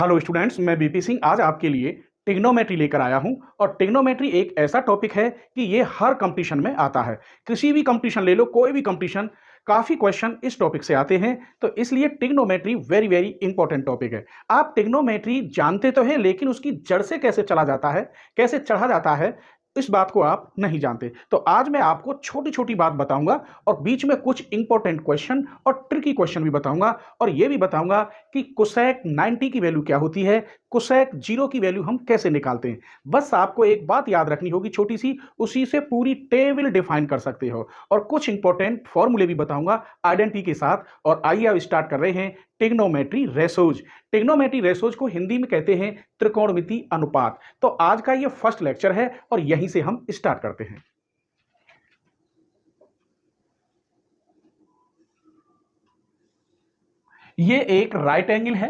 Hello students, मैं BP Singh आज आपके लिए ट्रिग्नोमेट्री लेकर आया हूं। और ट्रिग्नोमेट्री एक ऐसा टॉपिक है कि ये हर कंपटीशन में आता है। किसी भी कंपटीशन ले लो, कोई भी कंपटीशन, काफ़ी क्वेश्चन इस टॉपिक से आते हैं। तो इसलिए trigonometry very very important topic है। आप ट्रिग्नोमेट्री जानते तो हैं, लेकिन उसकी जड़ से कैसे चला जाता है, कैसे चढ़ा जाता है, इस बात को आप नहीं जानते। तो आज मैं आपको छोटी छोटी बात बताऊंगा और बीच में कुछ इंपॉर्टेंट क्वेश्चन और ट्रिकी क्वेश्चन भी बताऊंगा। और यह भी बताऊंगा कि कोसेक 90 की वैल्यू क्या होती है, कोसेक 0 की वैल्यू हम कैसे निकालते हैं। बस आपको एक बात याद रखनी होगी छोटी सी, उसी से पूरी टेबल डिफाइन कर सकते हो। और कुछ इंपॉर्टेंट फॉर्मूले भी बताऊंगा आइडेंटिटी के साथ। और आइए अब स्टार्ट कर रहे हैं ट्रिग्नोमेट्री रेशोज। ट्रिग्नोमेट्री रेशोज को हिंदी में कहते हैं त्रिकोणमिति अनुपात। तो आज का ये फर्स्ट लेक्चर है और यहीं से हम स्टार्ट करते हैं। ये एक राइट एंगल है,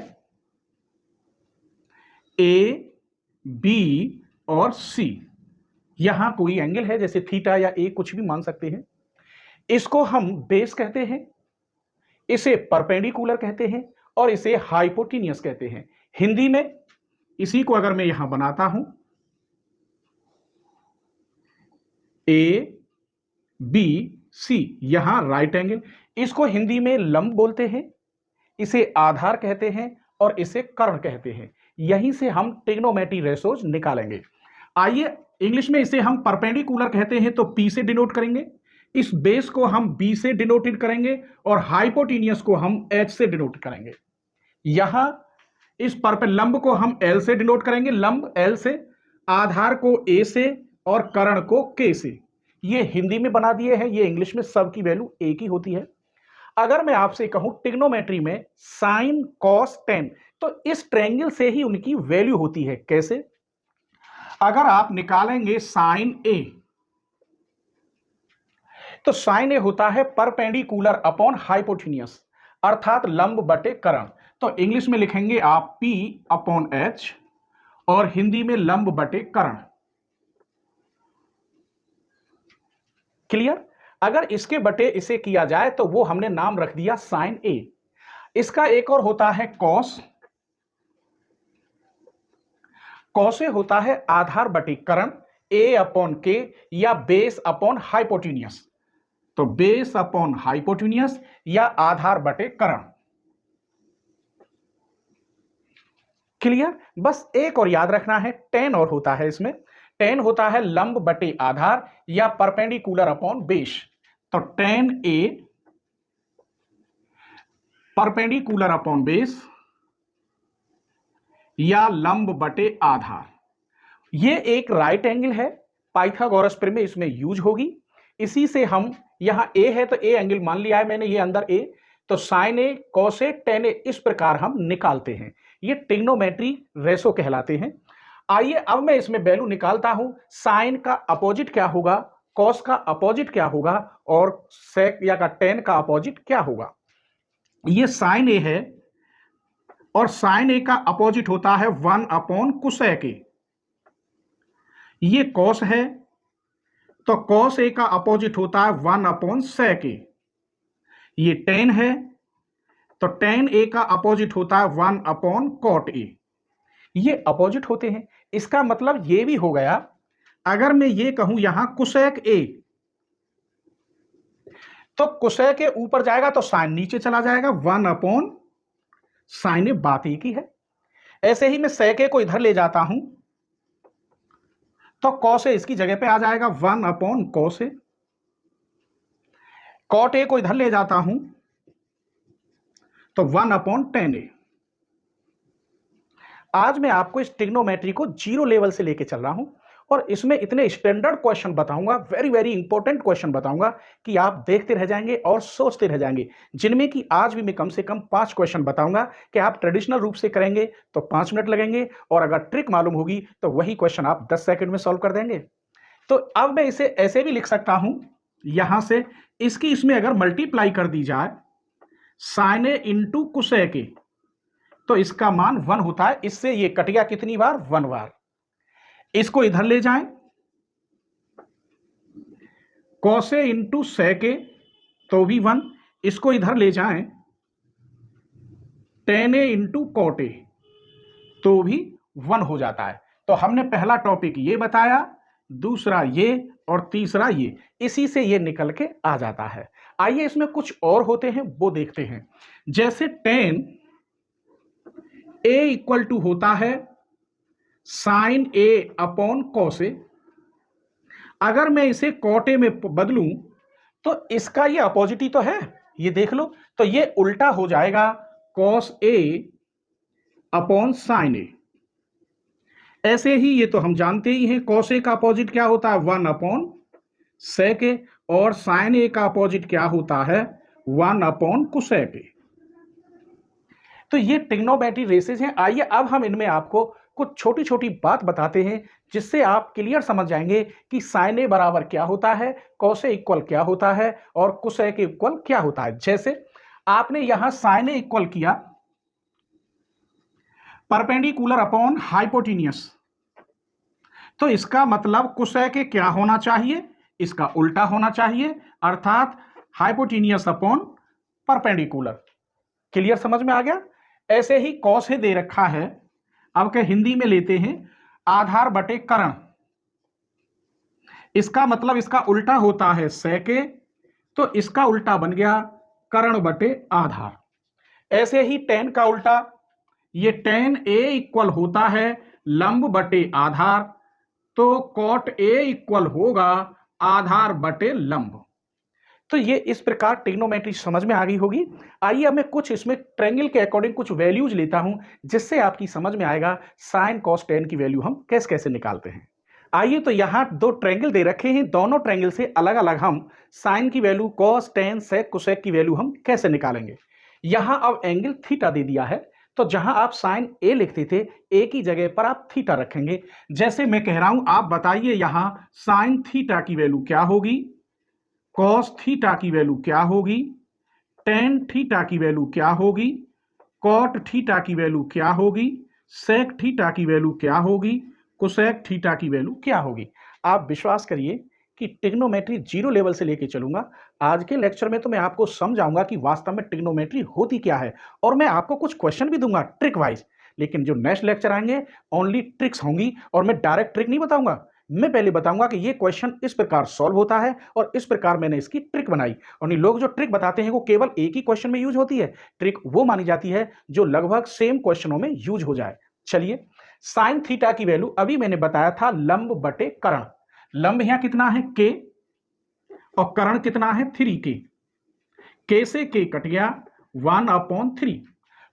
ए बी और सी। यहां कोई एंगल है, जैसे थीटा या ए, कुछ भी मान सकते हैं। इसको हम बेस कहते हैं, इसे परपेंडिकुलर कहते हैं और इसे हाइपोटेन्यूस कहते हैं हिंदी में। इसी को अगर मैं यहां बनाता हूं, ए बी सी, यहां राइट एंगल, इसको हिंदी में लंब बोलते हैं, इसे आधार कहते हैं और इसे कर्ण कहते हैं। यहीं से हम ट्रिग्नोमेट्री रेशोज निकालेंगे। आइए, इंग्लिश में इसे हम परपेंडिकुलर कहते हैं तो पी से डिनोट करेंगे, इस बेस को हम बी से डिनोटेड करेंगे और हाइपोटेन्यूस को हम एच से डिनोट करेंगे। यहां इस लंब को हम एल से डिनोट करेंगे, लंब एल से, आधार को ए से और कर्ण को के से। ये हिंदी में बना दिए हैं, ये इंग्लिश में सबकी वैल्यू एक ही होती है। अगर मैं आपसे कहूं ट्रिग्नोमेट्री में साइन कॉस टेन, तो इस ट्रायंगल से ही उनकी वैल्यू होती है। कैसे? अगर आप निकालेंगे साइन ए, तो साइन ए होता है परपेंडिकुलर अपॉन हाइपोटेन्यूस, अर्थात लंब बटे कर्ण। तो इंग्लिश में लिखेंगे आप P अपॉन H और हिंदी में लंब बटे कर्ण। क्लियर? अगर इसके बटे इसे किया जाए तो वो हमने नाम रख दिया साइन ए। इसका एक और होता है कॉस, कॉस ए होता है आधार बटे कर्ण, ए अपॉन के या बेस अपॉन हाइपोटेन्यूस। तो बेस अपॉन हाइपोटेन्यूस या आधार बटे कर्ण। क्लियर? बस एक और याद रखना है, टेन और होता है इसमें। टेन होता है लंब बटे आधार या परपेंडिकुलर अपॉन बेस। तो टेन ए परपेंडिकुलर अपॉन बेस या लंब बटे आधार। ये एक राइट एंगल है, पाइथागोरस प्रमेय इसमें यूज होगी। इसी से हम, यहां ए है तो ए एंगल मान लिया है मैंने, ये अंदर ए, तो sign A cos A ten ए, इस प्रकार हम निकालते हैं। ये ट्रिग्नोमेट्री रेशो कहलाते हैं। आइए अब मैं इसमें वैल्यू निकालता हूं। साइन का अपोजिट क्या होगा, कॉस का अपोजिट क्या होगा और सेक या का टेन का अपोजिट क्या होगा। ये साइन ए है और साइन ए का अपोजिट होता है 1 अपॉन कोसेक ए। ये कॉस है तो कॉस ए का अपोजिट होता है 1 अपॉन सेक ए। ये टेन है तो टेन ए का अपोजिट होता है 1 अपॉन कॉट ए। ये अपोजिट होते हैं। इसका मतलब ये भी हो गया, अगर मैं ये कहूं यहां कोसेक ए, तो कोसेक ए ऊपर जाएगा तो साइन नीचे चला जाएगा, 1 अपॉन साइन ए, बात एक ही है। ऐसे ही मैं सेक ए को इधर ले जाता हूं तो कॉस ए इसकी जगह पे आ जाएगा, 1 upon cos A. Cot A को इधर ले जाता हूं तो 1 अपॉन टेन ए। आज मैं आपको इस ट्रिग्नोमेट्री को जीरो लेवल से लेके चल रहा हूं और इसमें इतने स्टैंडर्ड क्वेश्चन बताऊंगा, वेरी वेरी इंपॉर्टेंट क्वेश्चन बताऊंगा कि आप देखते रह जाएंगे और सोचते रह जाएंगे। जिनमें कि आज भी मैं कम से कम 5 क्वेश्चन बताऊंगा कि आप ट्रेडिशनल रूप से करेंगे तो 5 मिनट लगेंगे, और अगर ट्रिक मालूम होगी तो वही क्वेश्चन आप 10 सेकंड में सॉल्व कर देंगे। तो अब मैं इसे ऐसे भी लिख सकता हूं, यहां से इसकी इसमें अगर मल्टीप्लाई कर दी जाए, साइन ए इंटू कोसेक ए, तो इसका मान 1 होता है। इससे ये कट गया कितनी बार, 1 बार। इसको इधर ले जाएं, कॉस ए इंटू सेक ए, तो भी 1। इसको इधर ले जाएं, ten A into cot A, तो भी 1 हो जाता है। तो हमने पहला टॉपिक ये बताया, दूसरा ये और तीसरा ये, इसी से ये निकल के आ जाता है। आइए इसमें कुछ और होते हैं वो देखते हैं। जैसे tan A इक्वल टू होता है sin A upon cos A। अगर मैं इसे cot A में बदलूं तो इसका ये अपोजिट ही तो है, ये देख लो, तो ये उल्टा हो जाएगा cos A upon sin A। ऐसे ही ये तो हम जानते ही हैं, cos A का अपोजिट क्या होता है 1 अपॉन sec A, और sin A का अपोजिट क्या होता है 1 अपॉन cosec A। तो ये ट्रिग्नोमेट्री रेसेस हैं। आइए अब हम इनमें आपको कुछ छोटी छोटी बात बताते हैं जिससे आप क्लियर समझ जाएंगे कि sin A बराबर क्या होता है, cos A इक्वल क्या होता है और cosec A इक्वल क्या होता है। जैसे आपने यहां sin A इक्वल किया परपेंडिकुलर अपॉन हाइपोटेन्यूस, तो इसका मतलब cosec A क्या होना चाहिए, इसका उल्टा होना चाहिए, अर्थात हाइपोटेन्यूस अपॉन परपेंडिकुलर। क्लियर समझ में आ गया। ऐसे ही cos A दे रखा है, अब क्या हिंदी में लेते हैं आधार बटे कर्ण, इसका मतलब इसका उल्टा होता है sec A, तो इसका उल्टा बन गया कर्ण बटे आधार। ऐसे ही tan का उल्टा, ये tan A इक्वल होता है लंब बटे आधार, तो cot A इक्वल होगा आधार बटे लंब। तो ये इस प्रकार ट्रिग्नोमेट्री समझ में आ गई होगी। आइए अब मैं कुछ इसमें ट्रायंगल के अकॉर्डिंग कुछ वैल्यूज लेता हूं जिससे आपकी समझ में आएगा sin cos tan की वैल्यू हम कैसे कैसे निकालते हैं। आइए तो यहां दो ट्रायंगल दे रखे हैं, दोनों ट्रायंगल से अलग अलग हम sin की value, cos tan sec cosec की वैल्यू हम कैसे निकालेंगे। यहां अब एंगल थीटा दे दिया है, तो जहां आप sin A लिखते थे A की जगह पर आप थीटा रखेंगे। जैसे मैं कह रहा हूं, आप बताइए यहां sin थीटा की वैल्यू क्या होगी, cos थीटा की वैल्यू क्या होगी, tan थीटा की वैल्यू क्या होगी, cot थीटा की वैल्यू क्या होगी, sec थीटा की वैल्यू क्या होगी, cosec थीटा की वैल्यू क्या होगी। आप विश्वास करिए कि ट्रिग्नोमेट्री जीरो लेवल से लेके चलूंगा। आज के लेक्चर में तो मैं आपको समझाऊंगा कि वास्तव में ट्रिग्नोमेट्री होती क्या है, और मैं आपको कुछ क्वेश्चन भी दूंगा ट्रिक वाइज। लेकिन जो नेक्स्ट लेक्चर आएंगे ओनली ट्रिक्स होंगी, और मैं डायरेक्ट ट्रिक नहीं बताऊंगा। मैं पहले बताऊंगा कि ये क्वेश्चन इस प्रकार सॉल्व होता है और इस प्रकार मैंने इसकी ट्रिक बनाई। और ये लोग जो ट्रिक बताते हैं वो केवल एक ही क्वेश्चन में यूज होती है। ट्रिक वो मानी जाती है जो लगभग सेम क्वेश्चनों में यूज हो जाए। चलिए, साइन थीटा की वैल्यू अभी मैंने बताया था लंब बटे कर्ण। लंब यहां कितना है k, और कर्ण कितना है 3k। k से k कट गया 1/3,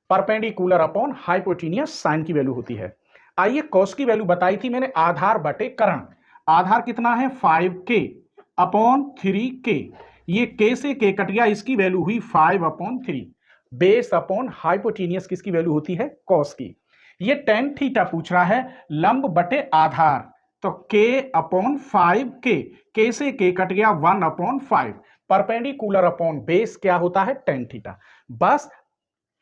परपेंडिकुलर अपॉन हाइपोटेन्यूस साइन की वैल्यू होती है। आइए cos की वैल्यू बताई थी मैंने आधार बटे कर्ण। आधार कितना है 5k अपॉन 3k, ये k से k कट गया, इसकी वैल्यू हुई 5/3। बेस अपॉन हाइपोटेन्यूस किसकी वैल्यू होती है, cos की। ये tan थीटा पूछ रहा है लंब बटे आधार, तो k अपॉन 5k, k से k कट गया 1/5, परपेंडिकुलर अपॉन बेस क्या होता है tan थीटा। बस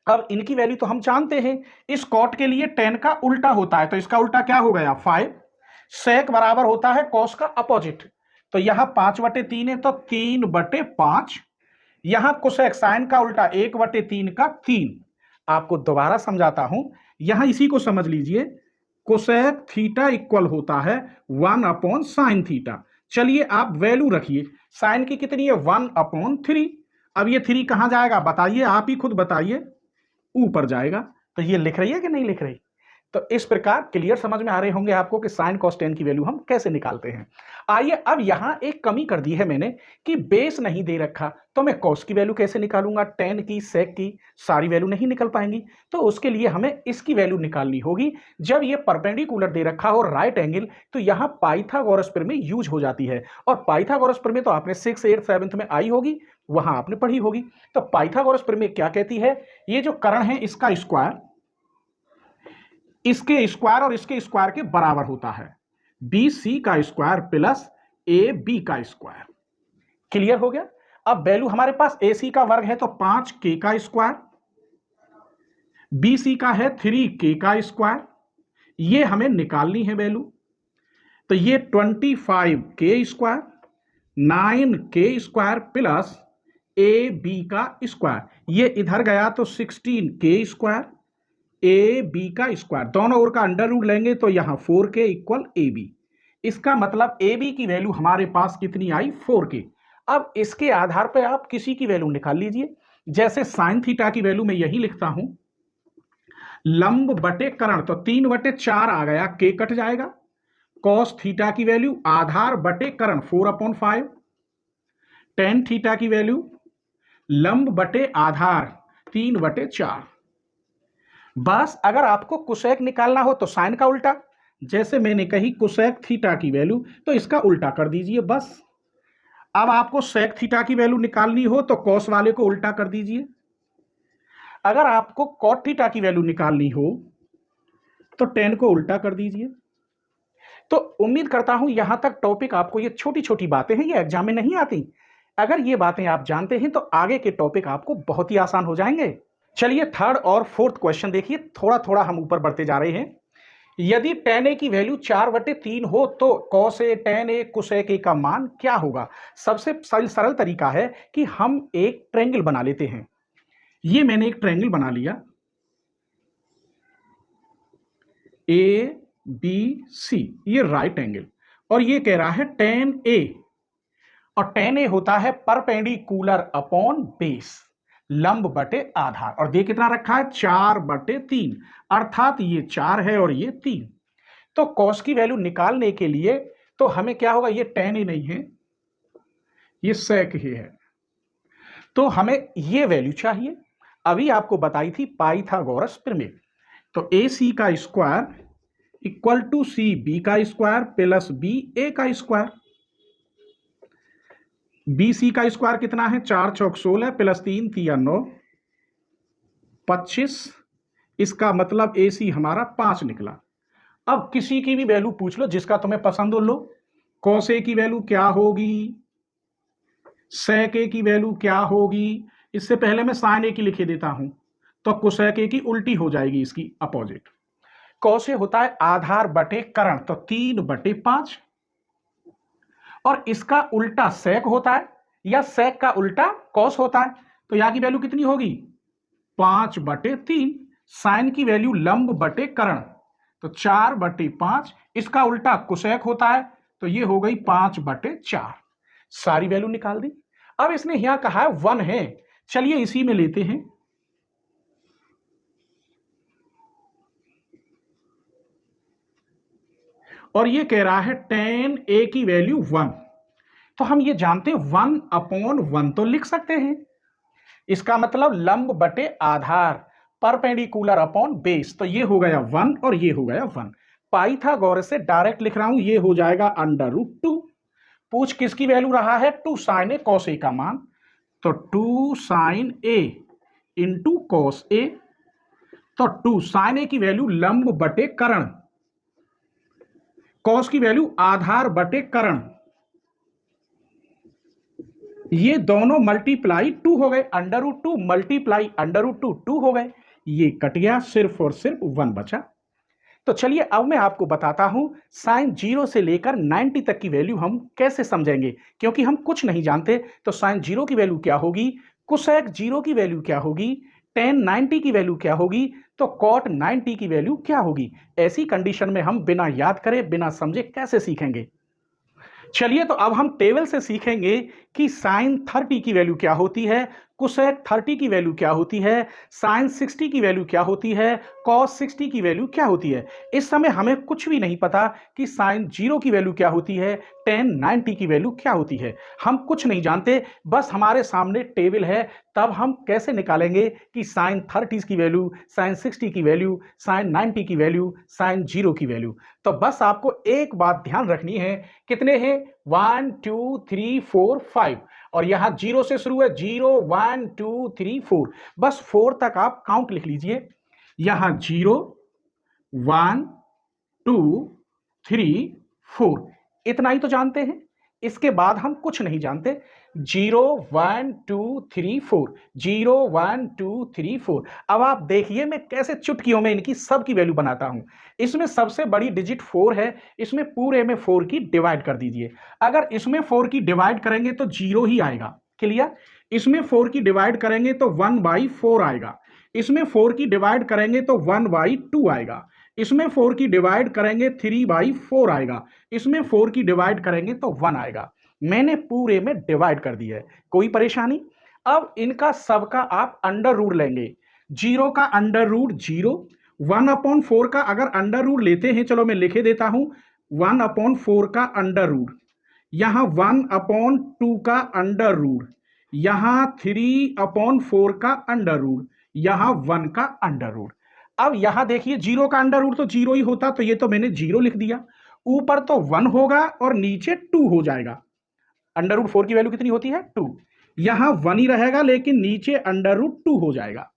अब इनकी वैल्यू तो हम जानते हैं। इस कॉट के लिए tan का उल्टा होता है, तो इसका उल्टा क्या हो गया 5। sec बराबर होता है cos का अपोजिट, तो यहां 5/3 है तो 3/5। यहां cosec sin का उल्टा 1/3 का 3। आपको दोबारा समझाता हूं, यहां इसी को समझ लीजिए, cosec थीटा इक्वल होता है 1/sin थीटा। चलिए आप वैल्यू रखिए, sin की कितनी है 1/3। अब ये 3 कहां जाएगा बताइए, आप ही खुद बताइए, ऊपर जाएगा। तो ये लिख रही है कि नहीं लिख रही। तो इस प्रकार क्लियर समझ में आ रहे होंगे आपको कि sin cos tan की वैल्यू हम कैसे निकालते हैं। आइए अब यहां एक कमी कर दी है मैंने कि बेस नहीं दे रखा, तो मैं cos की वैल्यू कैसे निकालूंगा, tan की, sec की, सारी वैल्यू नहीं निकल पाएंगी। तो उसके लिए हमें इसकी वैल्यू निकालनी होगी। जब ये परपेंडिकुलर दे रखा हो राइट एंगल, तो यहां पाइथागोरस प्रमेय यूज हो जाती है, और पाइथागोरस प्रमेय तो आपने 6th 8th 7th में आई होगी, वहां आपने पढ़ी होगी। तो पाइथागोरस प्रमेय क्या कहती है, ये जो कर्ण है इसका स्क्वायर इसके स्क्वायर और इसके स्क्वायर के बराबर होता है, BC का स्क्वायर प्लस AB का स्क्वायर। क्लियर हो गया। अब वैल्यू हमारे पास AC का वर्ग है तो 5k का स्क्वायर, BC का है 3k का स्क्वायर, ये हमें निकालनी है वैल्यू। तो ये 25k square, 9k square plus AB का स्क्वायर, ये इधर गया तो 16k स्क्वायर, ए बी का स्क्वायर, दोनों ओर का अंडर रूट लेंगे तो यहां 4k इक्वल ए बी। इसका मतलब ए बी की वैल्यू हमारे पास कितनी आई, 4k। अब इसके आधार पर आप किसी की वैल्यू निकाल लीजिए। जैसे साइन थीटा की वैल्यू मैं यही लिखता हूं, लंब बटे कर्ण, तो 3/4 आ गया, के कट जाएगा। कॉस थीटा की वैल्यू आधार बटे कर्ण 4/5। टेन थीटा की वैल्यू लंब बटे आधार 3/4। बस अगर आपको कोसेक निकालना हो तो साइन का उल्टा, जैसे मैंने कही कोसेक थीटा की वैल्यू तो इसका उल्टा कर दीजिए बस। अब आपको सेक थीटा की वैल्यू निकालनी हो तो कॉस वाले को उल्टा कर दीजिए। अगर आपको कॉट थीटा की वैल्यू निकालनी हो तो टेन को उल्टा कर दीजिए। तो उम्मीद करता हूं यहां तक टॉपिक आपको, ये छोटी छोटी बातें हैं, ये एग्जाम में नहीं आती। अगर ये बातें आप जानते हैं तो आगे के टॉपिक आपको बहुत ही आसान हो जाएंगे। चलिए थर्ड और फोर्थ क्वेश्चन देखिए, थोड़ा थोड़ा हम ऊपर बढ़ते जा रहे हैं। यदि tan a की वैल्यू 4/3 हो तो cos a tan a cosec a का मान क्या होगा। सबसे सरल तरीका है कि हम एक ट्रायंगल बना लेते हैं। ये मैंने एक ट्रायंगल बना लिया ए बी सी, ये राइट एंगल, और ये कह रहा है tan a, और tan a होता है परपेंडिकुलर अपॉन बेस, लंब बटे आधार, और दे कितना रखा है 4/3, अर्थात ये 4 है और ये 3। तो कॉस की वैल्यू निकालने के लिए तो हमें क्या होगा, ये tan ही नहीं है, ये sec ही है, तो हमें ये वैल्यू चाहिए। अभी आपको बताई थी पाइथागोरस प्रमेय। तो ए सी का square equal to C B का स्क्वायर प्लस बी ए का स्क्वायर। बी सी का स्क्वायर कितना है, 4 चौक 16 प्लस 3 3 9 25। इसका मतलब ए सी हमारा 5 निकला। अब किसी की भी वैल्यू पूछ लो जिसका तुम्हें पसंद हो लो। कॉस ए की वैल्यू क्या होगी, सेक ए की वैल्यू क्या होगी। इससे पहले मैं साइन ए की लिखे देता हूं, तो कोसेक ए की उल्टी हो जाएगी, इसकी अपोजिट। कॉस ए होता है आधार बटे कर्ण, तो 3/5, और इसका उल्टा सेक होता है, या सेक का उल्टा कॉस होता है। तो यहां की वैल्यू कितनी होगी, 5/3। साइन की वैल्यू लंब बटे कर्ण, तो 4/5, इसका उल्टा कोसेक होता है, तो ये हो गई 5/4। सारी वैल्यू निकाल दी। अब इसने यहां कहा है 1 है, चलिए इसी में लेते हैं। और ये कह रहा है tan a की वैल्यू 1, तो हम ये जानते हैं 1/1 तो लिख सकते हैं। इसका मतलब लंब बटे आधार, परपेंडिकुलर अपॉन बेस, तो ये हो गया 1 और ये हो गया 1। पाइथागोरस से डायरेक्ट लिख रहा हूं, ये हो जाएगा √2। पूछ किसकी वैल्यू रहा है, 2 sin a cos a का मान, तो 2 sin a into cos a, तो 2 sin a की वैल्यू लंब बटे कर्ण, cos की वैल्यू आधार बटे कर्ण, ये दोनों मल्टीप्लाई 2 हो गए, √2 मल्टीप्लाई √2 2 हो गए, ये कट गया, सिर्फ और सिर्फ 1 बचा। तो चलिए अब मैं आपको बताता हूं साइन 0 से लेकर 90 तक की वैल्यू हम कैसे समझेंगे, क्योंकि हम कुछ नहीं जानते। तो साइन 0 की वैल्यू क्या होगी, कोसेक 0 की वैल्यू क्या होगी, tan 90 की वैल्यू क्या होगी, तो कॉट 90 की वैल्यू क्या होगी। ऐसी कंडीशन में हम बिना याद करे, बिना समझे कैसे सीखेंगे। चलिए तो अब हम टेबल से सीखेंगे कि साइन 30 की वैल्यू क्या होती है, कोसेक 30 की वैल्यू क्या होती है, साइन 60 की वैल्यू क्या होती है, कॉस 60 की वैल्यू क्या होती है। इस समय हमें कुछ भी नहीं पता कि साइन 0 की वैल्यू क्या होती है, tan 90 की वैल्यू क्या होती है, हम कुछ नहीं जानते। बस हमारे सामने टेबल है, तब हम कैसे निकालेंगे कि साइन 30 की वैल्यू, साइन 60 की वैल्यू, साइन 90 की वैल्यू, साइन 0 की वैल्यू। तो बस आपको एक बात ध्यान रखनी है, कितने हैं, 1 2 3 4 5, और यहां 0 से शुरू है, 0 1 2 3 4, बस 4 तक आप काउंट लिख लीजिए। यहां 0 1 2 3 4, इतना ही तो जानते हैं, इसके बाद हम कुछ नहीं जानते। 0 1 2 3 4, 0 1 2 3 4। अब आप देखिए मैं कैसे चुटकियों में इनकी सबकी वैल्यू बनाता हूं। इसमें सबसे बड़ी डिजिट 4 है, इसमें पूरे में 4 की डिवाइड कर दीजिए। अगर इसमें 4 की डिवाइड करेंगे तो 0 ही आएगा, क्लियर। इसमें 4 की डिवाइड करेंगे तो 1/4 आएगा, इसमें 4 की डिवाइड करेंगे तो 1/2 आएगा, इसमें 4 की डिवाइड करेंगे 3/4 आएगा, इसमें 4 की डिवाइड करेंगे तो 1 आएगा। मैंने पूरे में डिवाइड कर दिया है, कोई परेशानी? अब इनका सबका आप अंडर रूट लेंगे। 0 का अंडर रूट 0, 1/4 का अगर अंडर रूट लेते हैं, चलो मैं लिखे देता हूं, 1/4 का अंडर रूट, यहां 1/2 का अंडर रूट, यहां 3/4 का अंडर रूट, यहां 1 का अंडर रूट। अब यहां देखिए 0 का अंडर रूट तो 0 ही होता, तो ये तो मैंने 0 लिख दिया, ऊपर तो 1 होगा और नीचे 2 हो जाएगा। अंडर रूट 4 की वैल्यू कितनी होती है? 2। यहां 1 ही रहेगा लेकिन नीचे अंडर रूट 2 हो जाएगा।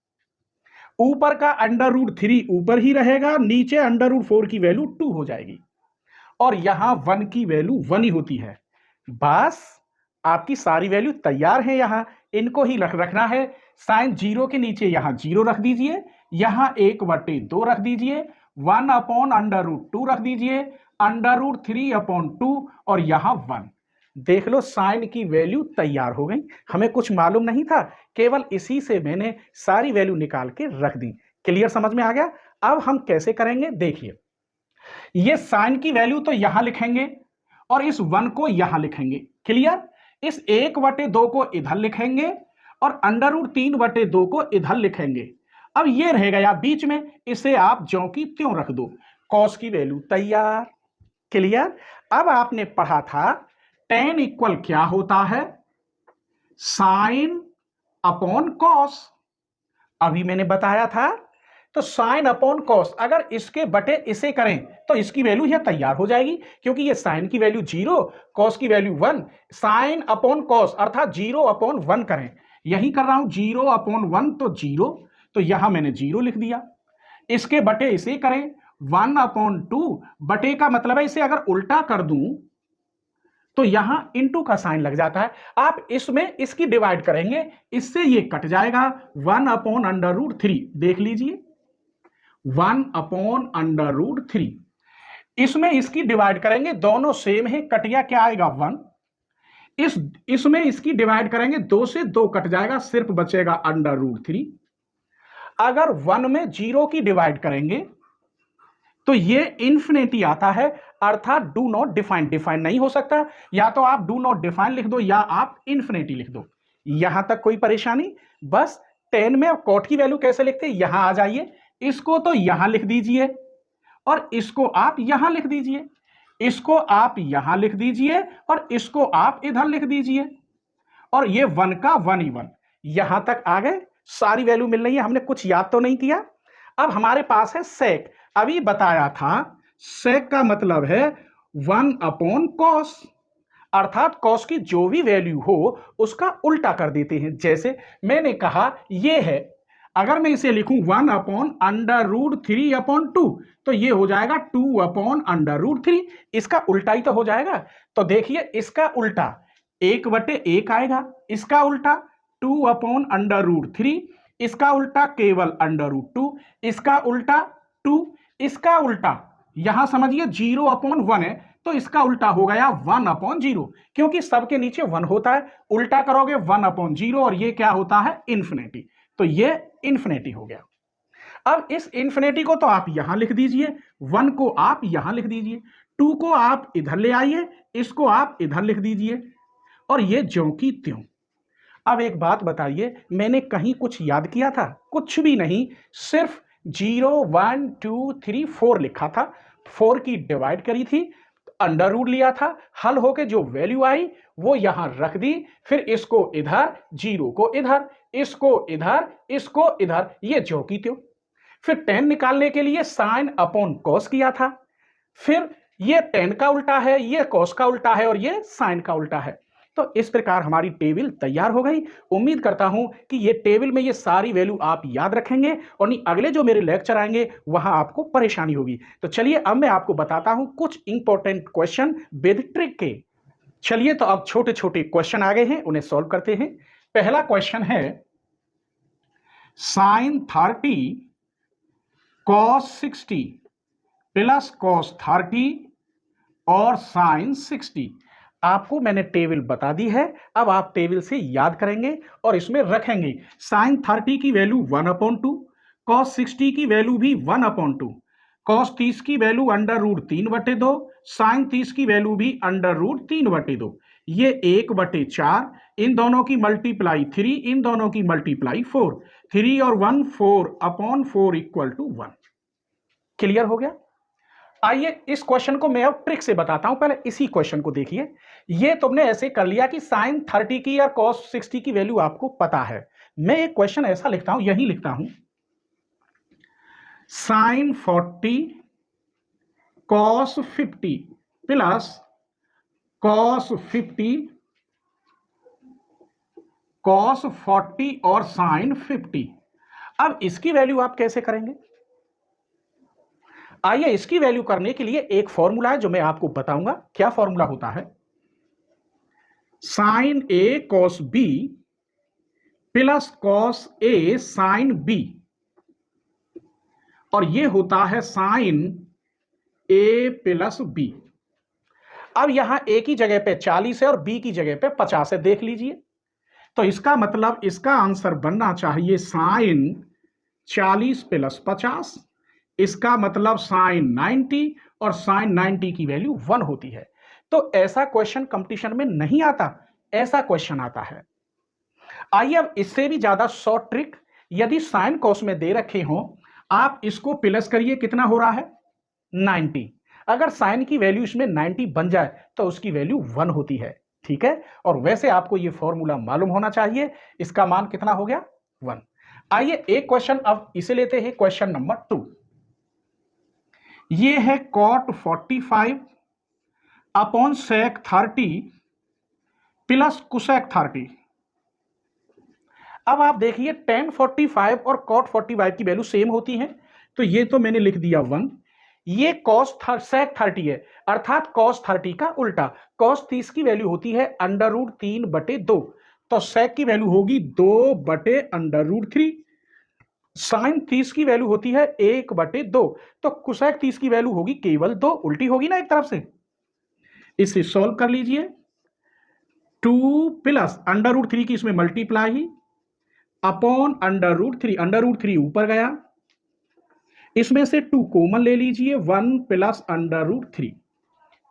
ऊपर का अंडर रूट 3 ऊपर ही रहेगा, नीचे अंडर रूट 4 की वैल्यू 2 हो जाएगी, और यहां 1 की वैल्यू 1 ही होती है। बस आपकी सारी वैल्यू तैयार है, यहां इनको ही रखना है। साइन 0 के नीचे यहां 0 रख दीजिए, यहां 1/2 रख दीजिए, 1/√2 रख दीजिए, √3/2 और यहां 1। देख लो साइन की वैल्यू तैयार हो गई। हमें कुछ मालूम नहीं था, केवल इसी से मैंने सारी वैल्यू निकाल के रख दी। क्लियर, समझ में आ गया? अब हम कैसे करेंगे देखिए, ये साइन की वैल्यू तो यहां लिखेंगे और इस 1 को यहां लिखेंगे। क्लियर? इस 1/2 को इधर लिखेंगे और √3/2 को इधर लिखेंगे। अब ये रह गया बीच में, इसे आप ज्यों की त्यों रख दो, कॉस की वैल्यू तैयार। क्लियर? अब आपने पढ़ा था tan इक्वल क्या होता है? Sine upon cos. अभी मैंने बताया था, तो साइन अपॉन कॉस, अगर इसके बटे इसे करें तो इसकी वैल्यू यह तैयार हो जाएगी, क्योंकि ये साइन की वैल्यू 0, कॉस की वैल्यू 1, साइन अपॉन कॉस अर्थात 0/1 करें। यही कर रहा हूं, 0/1 तो 0, तो यहां मैंने 0 लिख दिया। इसके बटे इसे करें 1/2, बटे का मतलब है इसे अगर उल्टा कर दूं तो यहां इनटू का साइन लग जाता है। आप इसमें इसकी डिवाइड करेंगे, इससे ये कट जाएगा, 1/√3 देख लीजिए, 1/√3। इसमें इसकी डिवाइड करेंगे, दोनों सेम है, कट गया, क्या आएगा? 1। इसमें इसकी डिवाइड करेंगे, 2 से 2 कट जाएगा, सिर्फ बचेगा √3। अगर 1 में 0 की डिवाइड करेंगे तो ये इंफिनिटी आता है, अर्थात डू नॉट डिफाइन। डिफाइन नहीं हो सकता, या तो आप डू नॉट डिफाइन लिख दो या आप इंफिनिटी लिख दो। यहां तक कोई परेशानी? बस 10 में कॉट की वैल्यू कैसे लिखते हैं, यहां आ जाइए, इसको तो यहां लिख दीजिए और इसको आप यहां लिख दीजिए, इसको आप यहां लिख दीजिए और इसको आप इधर लिख दीजिए, और ये 1 का 1 ही 1। यहां तक आ गए, सारी वैल्यू मिल रही है, हमने कुछ याद तो नहीं किया। अब हमारे पास है सेक। अभी बताया था सेक का मतलब है 1/cos, अर्थात cos की जो भी वैल्यू हो उसका उल्टा कर देते हैं। जैसे मैंने कहा ये है, अगर मैं इसे लिखूं 1/√3/2 तो ये हो जाएगा 2/√3, इसका उल्टा ही तो हो जाएगा। तो देखिए इसका उल्टा 1/1 आएगा, इसका उल्टा 2/√3, इसका उल्टा केवल √2, इसका उल्टा 2, इसका उल्टा यहां समझिए 0/1 है तो इसका उल्टा हो गया 1/0, क्योंकि सबके नीचे 1 होता है, उल्टा करोगे 1/0 और ये क्या होता है? इंफिनिटी। तो ये इंफिनिटी हो गया। अब इस इंफिनिटी को तो आप यहां लिख दीजिए, 1 को आप यहां लिख दीजिए, 2 को आप इधर ले आइए, इसको आप इधर लिख दीजिए, और ये ज्यों की त्यों। अब एक बात बताइए, मैंने कहीं कुछ याद किया था? कुछ भी नहीं, सिर्फ 0, 1, 2, 3, 4 लिखा था, 4 की डिवाइड करी थी, अंडर रूट लिया था, हल होके जो वैल्यू आई वो यहां रख दी, फिर इसको इधर, 0 को इधर, इसको इधर, इसको इधर, ये ज्यों की त्यों। फिर tan निकालने के लिए साइन अपॉन कॉस किया था, फिर ये tan का उल्टा है, ये cos का उल्टा है और ये साइन का उल्टा है। तो इस प्रकार हमारी टेबल तैयार हो गई। उम्मीद करता हूं कि ये टेबल में ये सारी वैल्यू आप याद रखेंगे और नहीं अगले जो मेरे लेक्चर आएंगे वहां आपको परेशानी होगी। तो चलिए अब मैं आपको बताता हूं कुछ इंपॉर्टेंट क्वेश्चन विद ट्रिक के। चलिए तो अब छोटे छोटे क्वेश्चन आ गए हैं, उन्हें सॉल्व करते हैं। पहला क्वेश्चन है साइन 30 cos 60 प्लस cos 30 और साइन 60। आपको मैंने टेबल बता दी है, अब आप टेबल से याद करेंगे और इसमें रखेंगे। साइन 30 की वैल्यू 1/2, कॉस 60 की वैल्यू भी 1/2, कॉस 30 की वैल्यू √3/2, साइन 30 की वैल्यू भी √3/2, ये 1/4, इन दोनों की मल्टीप्लाई 3, इन दोनों की मल्टीप्लाई 4, 3 और 1 4/4 इक्वल टू 1। क्लियर हो गया? आइए इस क्वेश्चन को मैं अब ट्रिक से बताता हूं, पहले इसी क्वेश्चन को देखिए। ये तुमने ऐसे कर लिया कि साइन 30 की या कॉस 60 की वैल्यू आपको पता है। मैं एक क्वेश्चन ऐसा लिखता हूं, यही लिखता हूं, sign 40 cos 50 plus cos 50 cos 40 और साइन 50। अब इसकी वैल्यू आप कैसे करेंगे? आइए इसकी वैल्यू करने के लिए एक फॉर्मूला है जो मैं आपको बताऊंगा। क्या फॉर्मूला होता है? Sign A cos B plus cos A sine B, और ये होता है साइन ए प्लस बी। अब यहां ए की जगह पे 40 है और बी की जगह पे 50 है, देख लीजिए। तो इसका मतलब इसका आंसर बनना चाहिए साइन 40 प्लस 50, इसका मतलब साइन 90, और साइन 90 की वैल्यू 1 होती है। तो ऐसा क्वेश्चन कंपटीशन में नहीं आता, ऐसा क्वेश्चन आता है। आइए अब इससे भी ज्यादा शॉर्ट ट्रिक, यदि साइन कॉस में दे रखे हो, आप इसको प्लस करिए, कितना हो रहा है? 90। अगर साइन की वैल्यू इसमें 90 बन जाए तो उसकी वैल्यू 1 होती है, ठीक है। और वैसे आपको यह फॉर्मूला मालूम होना चाहिए, इसका मान कितना हो गया? 1। आइए एक क्वेश्चन अब इसे लेते हैं, क्वेश्चन नंबर 2। ये है cot 45 upon sec 30 plus cosec 30। अब आप देखिए tan 45 और cot 45 की वैल्यू सेम होती है, तो ये तो मैंने लिख दिया 1। ये cos sec 30 है, अर्थात cos 30 का उल्टा। cos 30 की वैल्यू होती है √3/2, तो sec की वैल्यू होगी 2/√3। साइन 30 की वैल्यू होती है 1/2, तो कोसेक 30 की वैल्यू होगी केवल 2, उल्टी होगी ना एक तरफ से। इसे सॉल्व कर लीजिए, 2 प्लस √3 की इसमें मल्टीप्लाई अपॉन √3, √3 ऊपर गया, इसमें से 2 कॉमन ले लीजिए, 1 प्लस √3।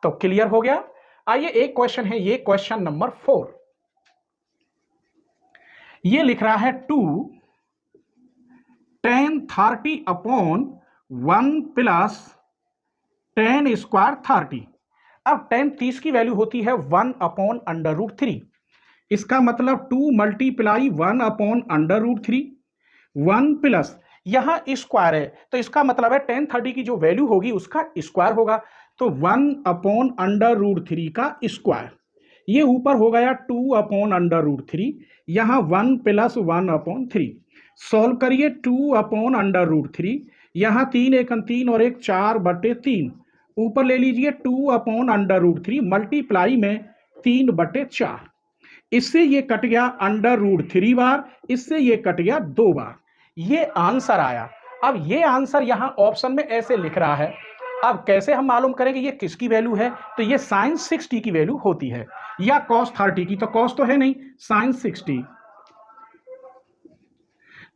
तो क्लियर हो गया। आइए एक क्वेश्चन है, ये क्वेश्चन नंबर 4। ये लिख रहा है 2 tan 30 upon 1 plus tan square 30। अब tan 30 की वैल्यू होती है 1/√3, इसका मतलब 2 मल्टीप्लाई 1/√3, 1 प्लस यहां स्क्वायर है, तो इसका मतलब है tan 30 की जो वैल्यू होगी उसका स्क्वायर होगा, तो 1/√3 का स्क्वायर। ये ऊपर हो गया 2/√3, यहां 1 प्लस 1/3। सॉल्व करिए, 2/√3, यहां 3 1 3 और 1 4/3, ऊपर ले लीजिए 2/√3 मल्टीप्लाई में 3/4। इससे ये कट गया √3 बार, इससे ये कट गया 2 बार, ये आंसर आया। अब ये आंसर यहां ऑप्शन में ऐसे लिख रहा है, अब कैसे हम मालूम करेंगे ये किसकी वैल्यू है? तो ये साइन 60 की वैल्यू होती है, या cos 30 की, तो cos तो है नहीं, साइन 60,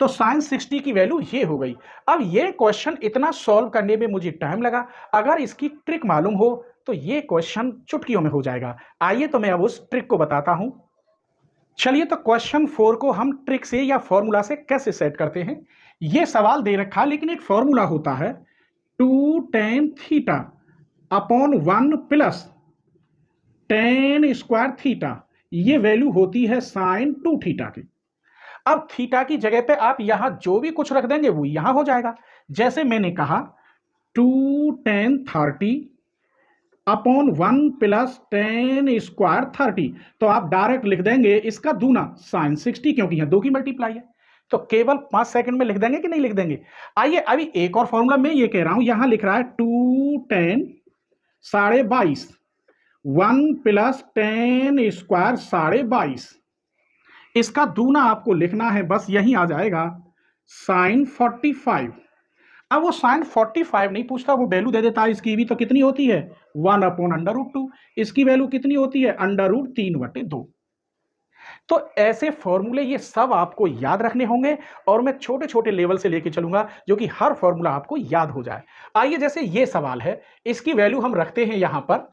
तो साइन 60 की वैल्यू ये हो गई। अब ये क्वेश्चन इतना सॉल्व करने में मुझे टाइम लगा, अगर इसकी ट्रिक मालूम हो तो ये क्वेश्चन चुटकियों में हो जाएगा। आइए तो मैं अब उस ट्रिक को बताता हूं। चलिए तो क्वेश्चन 4 को हम ट्रिक से या फॉर्मूला से कैसे सेट करते हैं। ये सवाल दे रखा, लेकिन एक फॉर्मूला होता है 2 tan theta upon 1 plus tan square theta, ये वैल्यू होती है साइन 2 थीटा की। अब थीटा की जगह पे आप यहां जो भी कुछ रख देंगे वो यहां हो जाएगा। जैसे मैंने कहा 2 tan 30 upon 1 plus tan square 30, तो आप डायरेक्ट लिख देंगे इसका दूना साइन 60, क्योंकि यहां 2 की मल्टीप्लाई है, तो केवल 5 सेकंड में लिख देंगे कि नहीं लिख देंगे। आइए अभी एक और फॉर्मूला मैं ये कह रहा हूं, यहां लिख रहा है 2 tan 22.5 1 प्लस tan स्क्वायर 22.5, इसका दूना आपको लिखना है, बस यही आ जाएगा साइन 45। अब वो साइन 45 नहीं पूछता, वो वैल्यू दे देता है इसकी भी, तो कितनी होती है 1/√2, इसकी वैल्यू कितनी होती है √3/2। तो ऐसे फॉर्मूले ये सब आपको याद रखने होंगे और मैं छोटे छोटे लेवल से लेके चलूंगा जो कि हर फॉर्मूला आपको याद हो जाए। आइए, जैसे ये सवाल है, इसकी वैल्यू हम रखते हैं यहां पर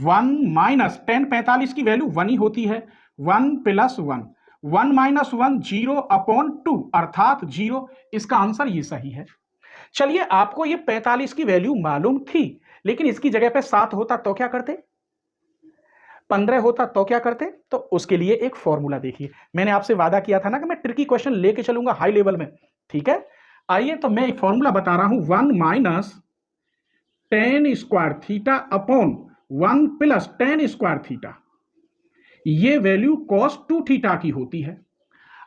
1 माइनस 10, 45 की वैल्यू 1 ही होती है, 1 प्लस 1, 1 माइनस 1 0 अपॉन 2 अर्थात 0। इसका आंसर ये सही है। चलिए, आपको ये 45 की वैल्यू मालूम थी, लेकिन इसकी जगह पे 7 होता तो क्या करते, 15 होता तो क्या करते? तो उसके लिए एक फॉर्मूला देखिए। मैंने आपसे वादा किया था ना कि मैं ट्रिकी क्वेश्चन लेके चलूंगा हाई लेवल में, ठीक है। आइए, तो मैं एक फॉर्मूला बता रहा हूं, 1 minus 10 square theta upon 1 plus 10 square theta, ये वैल्यू cos 2 थीटा की होती है।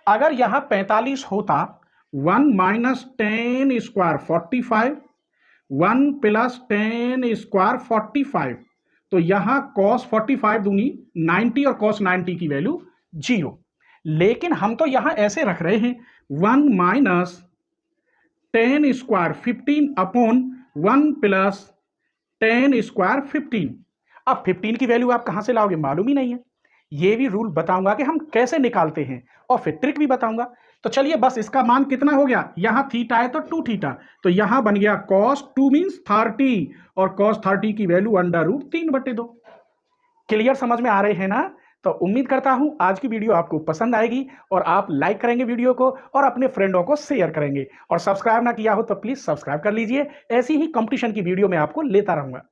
अगर यहां 45 होता, 1 माइनस 10 स्क्वायर 45, 1 प्लस 10 स्क्वायर 45, तो यहां cos 45 दूनी 90 और cos 90 की वैल्यू 0। लेकिन हम तो यहां ऐसे रख रहे हैं 1 minus 10 square 15 upon 1 plus 10 square 15। अब 15 की वैल्यू आप कहां से लाओगे, मालूम ही नहीं है। ये भी रूल बताऊंगा कि हम कैसे निकालते हैं और फिर ट्रिक भी बताऊंगा। तो चलिए, बस इसका मान कितना हो गया, यहां थीटा है तो 2 थीटा, तो यहां बन गया cos 2 मींस 30 और cos 30 की वैल्यू √3/2। क्लियर, समझ में आ रहे हैं ना? तो उम्मीद करता हूं आज की वीडियो आपको पसंद आएगी और आप लाइक करेंगे वीडियो को और अपने फ्रेंडों को शेयर करेंगे। और सब्सक्राइब ना किया हो तो प्लीज सब्सक्राइब कर लीजिए। ऐसी ही कंपटीशन की वीडियो मैं आपको लेता रहूंगा।